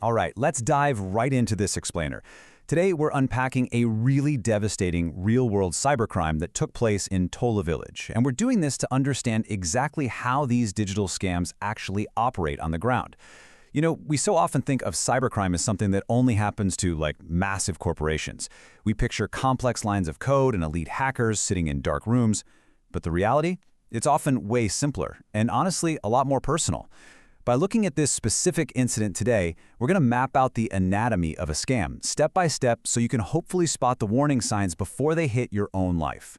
All right, let's dive right into this explainer. Today, we're unpacking a really devastating real-world cybercrime that took place in Tola Village, and we're doing this to understand exactly how these digital scams actually operate on the ground. You know, we so often think of cybercrime as something that only happens to, like, massive corporations. We picture complex lines of code and elite hackers sitting in dark rooms, but the reality? It's often way simpler, and honestly, a lot more personal. By looking at this specific incident today, we're going to map out the anatomy of a scam, step by step, so you can hopefully spot the warning signs before they hit your own life.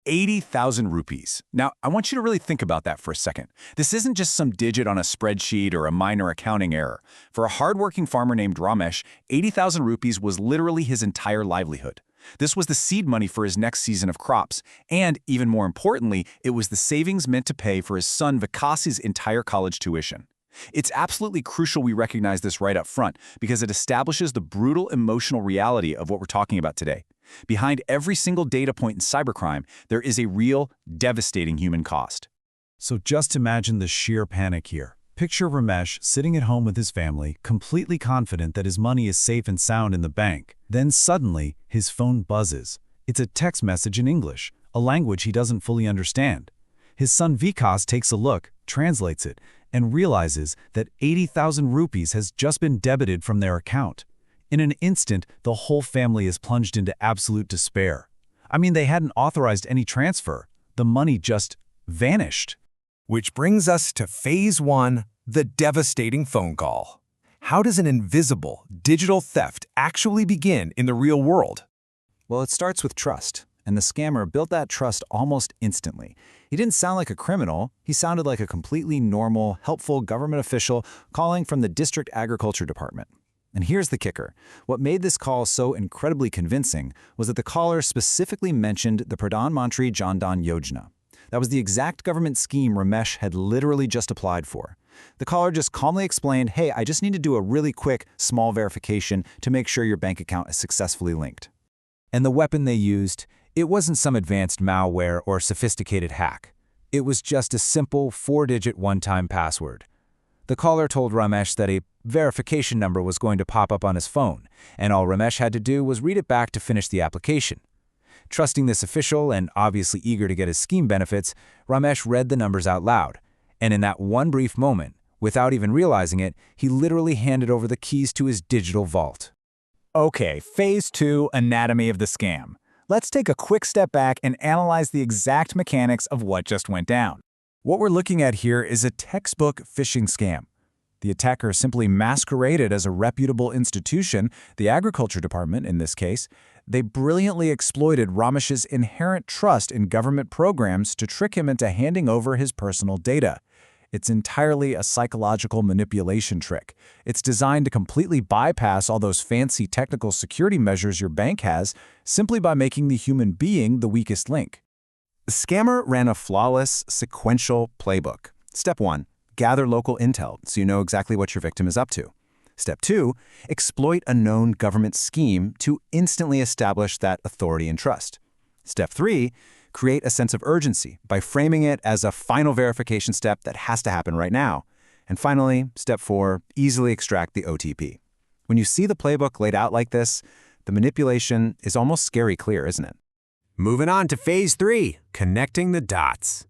80,000 rupees. Now, I want you to really think about that for a second. This isn't just some digit on a spreadsheet or a minor accounting error. For a hardworking farmer named Ramesh, 80,000 rupees was literally his entire livelihood. This was the seed money for his next season of crops, and even more importantly, it was the savings meant to pay for his son Vikas's entire college tuition. It's absolutely crucial we recognize this right up front because it establishes the brutal emotional reality of what we're talking about today. Behind every single data point in cybercrime, there is a real, devastating human cost. So just imagine the sheer panic here. Picture Ramesh sitting at home with his family, completely confident that his money is safe and sound in the bank. Then suddenly, his phone buzzes. It's a text message in English, a language he doesn't fully understand. His son Vikas takes a look, translates it, and realizes that 80,000 rupees has just been debited from their account. In an instant, the whole family is plunged into absolute despair. I mean, they hadn't authorized any transfer. The money just vanished. Which brings us to phase one, the devastating phone call. How does an invisible, digital theft actually begin in the real world? Well, it starts with trust, and the scammer built that trust almost instantly. He didn't sound like a criminal. He sounded like a completely normal, helpful government official calling from the district agriculture department. And here's the kicker. What made this call so incredibly convincing was that the caller specifically mentioned the Pradhan Mantri Jan Dhan Yojana. That was the exact government scheme Ramesh had literally just applied for. The caller just calmly explained, hey, I just need to do a really quick, small verification to make sure your bank account is successfully linked. And the weapon they used, it wasn't some advanced malware or sophisticated hack. It was just a simple 4-digit one-time password. The caller told Ramesh that a verification number was going to pop up on his phone, and all Ramesh had to do was read it back to finish the application. Trusting this official and obviously eager to get his scheme benefits, Ramesh read the numbers out loud. And in that one brief moment, without even realizing it, he literally handed over the keys to his digital vault. Okay, phase two, anatomy of the scam. Let's take a quick step back and analyze the exact mechanics of what just went down. What we're looking at here is a textbook phishing scam. The attacker simply masqueraded as a reputable institution, the agriculture department in this case. They brilliantly exploited Ramesh's inherent trust in government programs to trick him into handing over his personal data. It's entirely a psychological manipulation trick. It's designed to completely bypass all those fancy technical security measures your bank has simply by making the human being the weakest link. The scammer ran a flawless, sequential playbook. Step 1, gather local intel so you know exactly what your victim is up to. Step 2, exploit a known government scheme to instantly establish that authority and trust. Step 3, create a sense of urgency by framing it as a final verification step that has to happen right now. And finally, Step 4, easily extract the OTP. When you see the playbook laid out like this, the manipulation is almost scary clear, isn't it? Moving on to phase three, connecting the dots.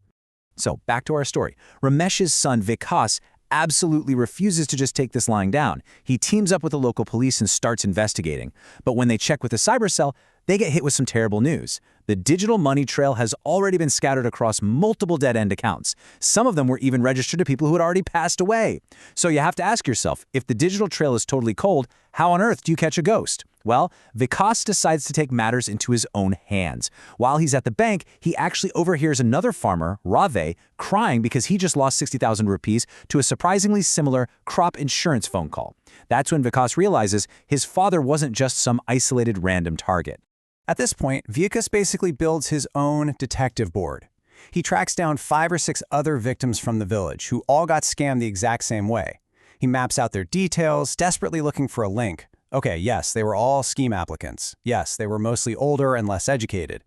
So back to our story. Ramesh's son Vikas absolutely refuses to just take this lying down. He teams up with the local police and starts investigating. But when they check with the cyber cell, they get hit with some terrible news. The digital money trail has already been scattered across multiple dead-end accounts. Some of them were even registered to people who had already passed away. So you have to ask yourself, if the digital trail is totally cold, how on earth do you catch a ghost? Well, Vikas decides to take matters into his own hands. While he's at the bank, he actually overhears another farmer, Rave, crying because he just lost 60,000 rupees to a surprisingly similar crop insurance phone call. That's when Vikas realizes his father wasn't just some isolated random target. At this point, Vikas basically builds his own detective board. He tracks down 5 or 6 other victims from the village who all got scammed the exact same way. He maps out their details, desperately looking for a link. Okay, yes, they were all scheme applicants. Yes, they were mostly older and less educated.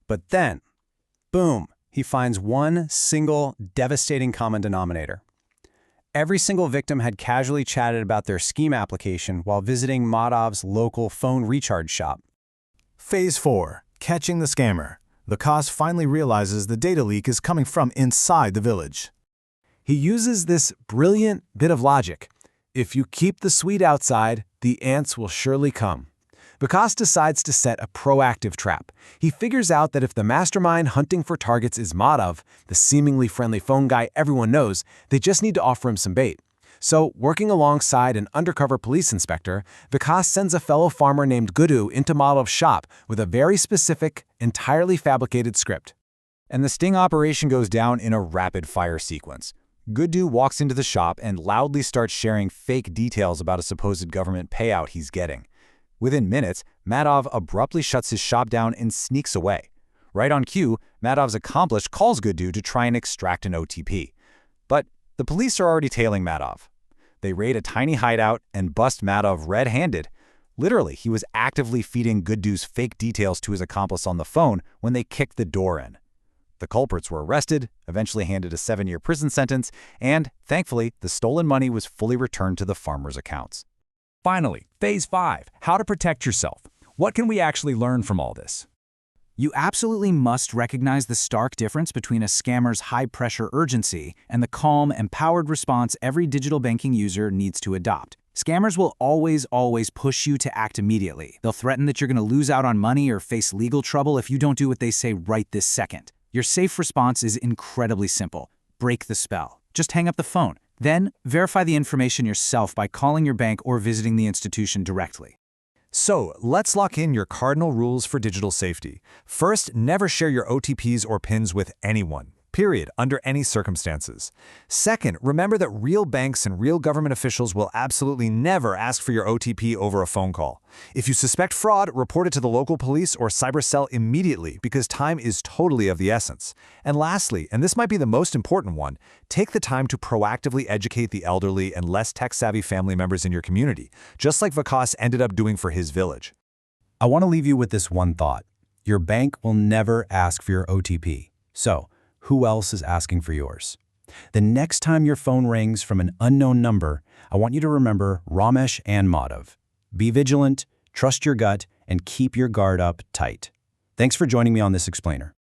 But then, boom, he finds one single devastating common denominator. Every single victim had casually chatted about their scheme application while visiting Madhav's local phone recharge shop. Phase 4. Catching the scammer. Vikas finally realizes the data leak is coming from inside the village. He uses this brilliant bit of logic. If you keep the sweet outside, the ants will surely come. Vikas decides to set a proactive trap. He figures out that if the mastermind hunting for targets is Madhav, the seemingly friendly phone guy everyone knows, they just need to offer him some bait. So, working alongside an undercover police inspector, Vikas sends a fellow farmer named Gudu into Madhav's shop with a very specific, entirely fabricated script. And the sting operation goes down in a rapid-fire sequence. Gudu walks into the shop and loudly starts sharing fake details about a supposed government payout he's getting. Within minutes, Madhav abruptly shuts his shop down and sneaks away. Right on cue, Madhav's accomplice calls Gudu to try and extract an OTP. But the police are already tailing Madhav. They raid a tiny hideout and bust Madhav red-handed. Literally, he was actively feeding Gudu's fake details to his accomplice on the phone when they kicked the door in. The culprits were arrested, eventually handed a 7-year prison sentence, and, thankfully, the stolen money was fully returned to the farmers' accounts. Finally, Phase 5. How to protect yourself. What can we actually learn from all this? You absolutely must recognize the stark difference between a scammer's high-pressure urgency and the calm, empowered response every digital banking user needs to adopt. Scammers will always push you to act immediately. They'll threaten that you're going to lose out on money or face legal trouble if you don't do what they say right this second. Your safe response is incredibly simple. Break the spell. Just hang up the phone. Then, verify the information yourself by calling your bank or visiting the institution directly. So, let's lock in your cardinal rules for digital safety. First, never share your OTPs or PINs with anyone. Period, under any circumstances. Second, remember that real banks and real government officials will absolutely never ask for your OTP over a phone call. If you suspect fraud, report it to the local police or cyber cell immediately because time is totally of the essence. And lastly, and this might be the most important one, take the time to proactively educate the elderly and less tech-savvy family members in your community, just like Vikas ended up doing for his village. I want to leave you with this one thought. Your bank will never ask for your OTP. So, who else is asking for yours? The next time your phone rings from an unknown number, I want you to remember Ramesh and Madhav. Be vigilant, trust your gut, and keep your guard up tight. Thanks for joining me on this explainer.